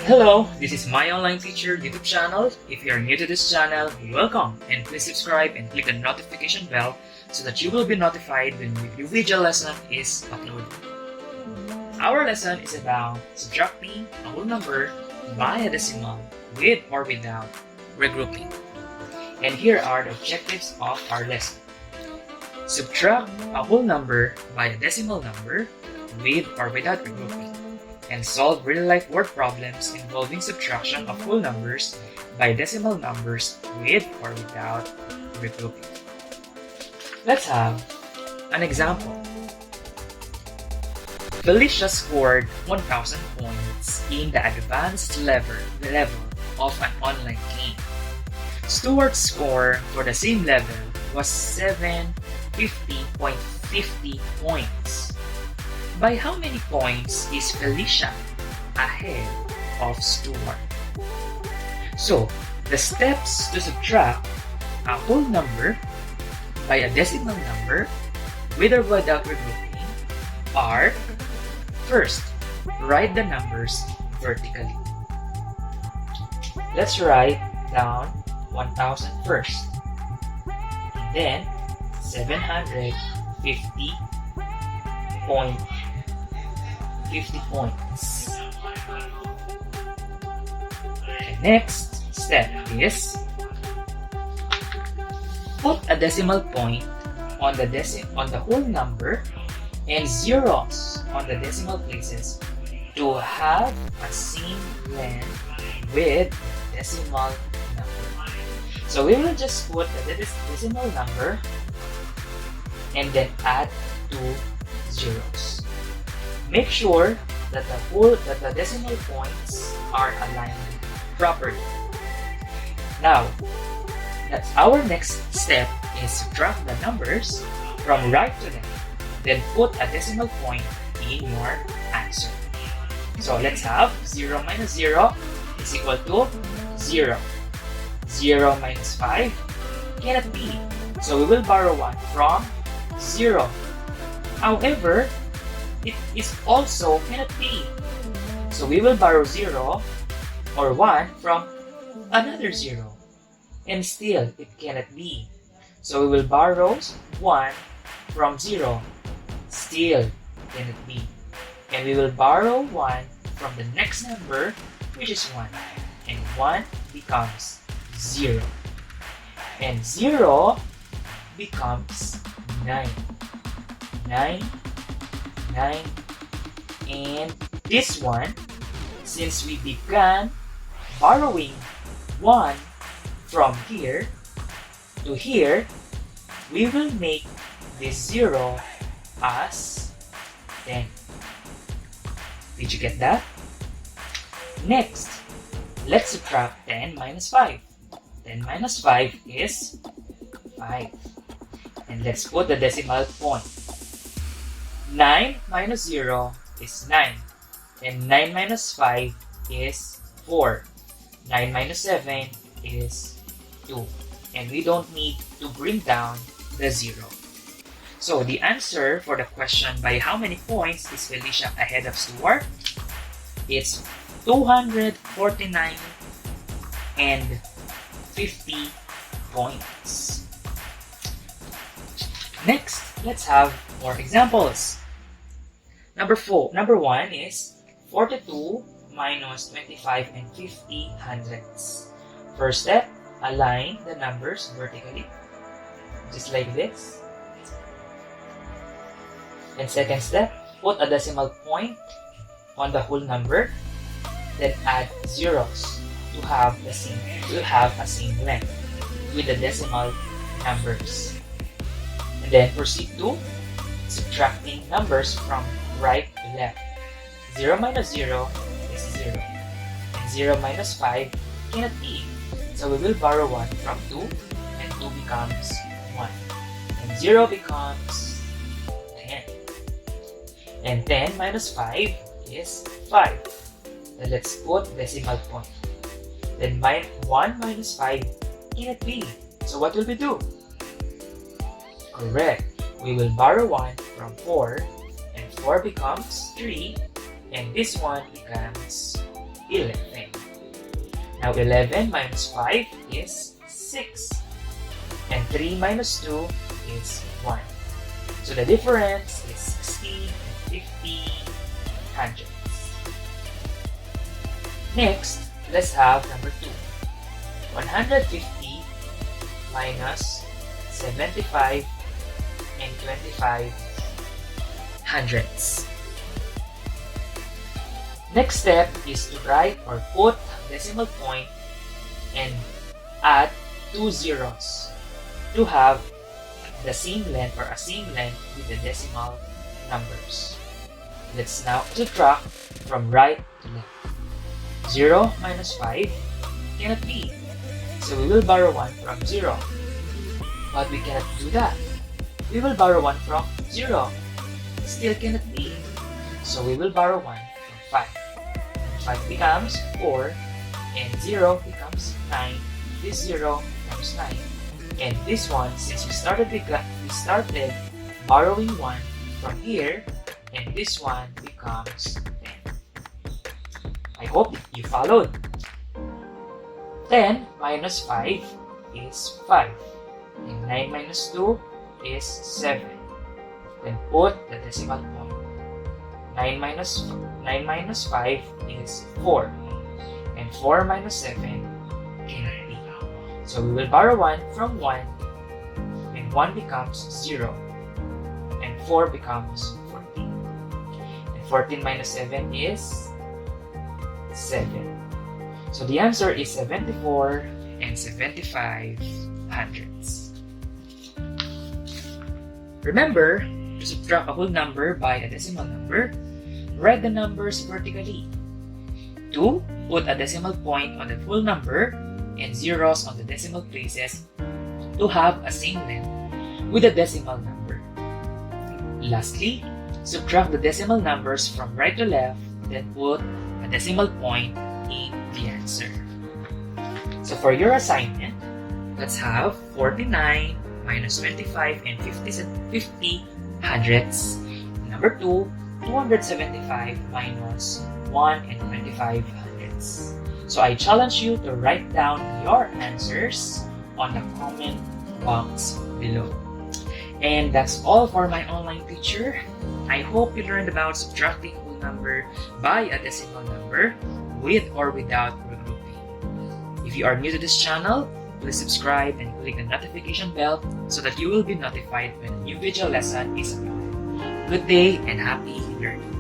Hello, this is My Online Teacher YouTube channel. If you are new to this channel, welcome and please subscribe and click the notification bell so that you will be notified when new video lesson is uploaded. Our lesson is about subtracting a whole number by a decimal with or without regrouping. And here are the objectives of our lesson. Subtract a whole number by a decimal number with or without regrouping, and solve real-life word problems involving subtraction of whole numbers by decimal numbers with or without regrouping. Let's have an example. Felicia scored 1,000 points in the advanced level of an online game. Stuart's score for the same level was 750.50 points. By how many points is Felicia ahead of Stuart? So, the steps to subtract a whole number by a decimal number with or without regrouping are: first, write the numbers vertically. Let's write down 1,000 first, and then 750.50 points. The next step is put a decimal point on the whole number and zeros on the decimal places to have a same length with the decimal number. So we will just put the decimal number and then add 2 zeros. Make sure that the decimal points are aligned properly. Now, that's our next step is subtract the numbers from right to left. Then put a decimal point in your answer. So let's have 0 minus 0 is equal to 0. 0 minus 5 cannot be. So we will borrow 1 from 0. However, it is also cannot be. So we will borrow 0 or 1 from another 0. And still, it cannot be. So we will borrow 1 from 0. Still, cannot be. And we will borrow 1 from the next number, which is 1. And 1 becomes 0. And 0 becomes 9. 9, 9, and this one, since we began borrowing 1 from here to here, we will make this 0 as 10. Did you get that? Next, let's subtract 10 minus 5. 10 minus 5 is 5. And let's put the decimal point. 9 minus 0 is 9. And 9 minus 5 is 4. 9 minus 7 is 2. And we don't need to bring down the 0. So the answer for the question by how many points is Felicia ahead of Stuart? It's 249.50 points. Next, let's have more examples. Number 1 is 42 minus 25 and 50 hundredths. First step, align the numbers vertically, just like this. And second step, put a decimal point on the whole number, then add zeros to have a same length with the decimal numbers. And then proceed to subtracting numbers from right to left. 0 minus 0 is 0. And 0 minus 5 cannot be. So we will borrow 1 from 2, and 2 becomes 1. And 0 becomes 10. And 10 minus 5 is 5. Then let's put decimal point. Then 1 minus 5 cannot be. So what will we do? Correct. We will borrow 1 from 4, and 4 becomes 3, and this one becomes 11. Now 11 minus 5 is 6. And 3 minus 2 is 1. So the difference is 60 and 50 hundredths. Next, let's have number 2. 150 minus 75 and 25 hundredths. Next step is to write or put a decimal point and add 2 zeros to have the same length or a same length with the decimal numbers. Let's now subtract from right to left. 0 minus 5 cannot be, so we will borrow 1 from 0. But we cannot do that. We will borrow 1 from 0. Still cannot be, so we will borrow 1 from 5. 5 becomes 4, and 0 becomes 9. This 0 becomes 9. And this one, since we started borrowing 1 from here, and this one becomes 10. I hope you followed. 10 minus 5 is 5. And 9 minus 2 is 7. Then put the decimal point. 9 minus 5 is 4. And 4 minus 7 cannot be. So we will borrow 1 from 1. And 1 becomes 0. And 4 becomes 14. And 14 minus 7 is 7. So the answer is 74 and 75 hundredths. Remember, to subtract a whole number by a decimal number, write the numbers vertically. 2, put a decimal point on the whole number and zeros on the decimal places to have a same length with the decimal number. Lastly, subtract the decimal numbers from right to left, then put a decimal point in the answer. So for your assignment, let's have 49 minus 25 and 50 hundredths. Number 2, 275 minus 1 and 25 hundredths. So I challenge you to write down your answers on the comment box below. And that's all for my online teacher. I hope you learned about subtracting a whole number by a decimal number with or without regrouping. If you are new to this channel, please subscribe and click the notification bell so that you will be notified when a new video lesson is uploaded. Good day and happy learning!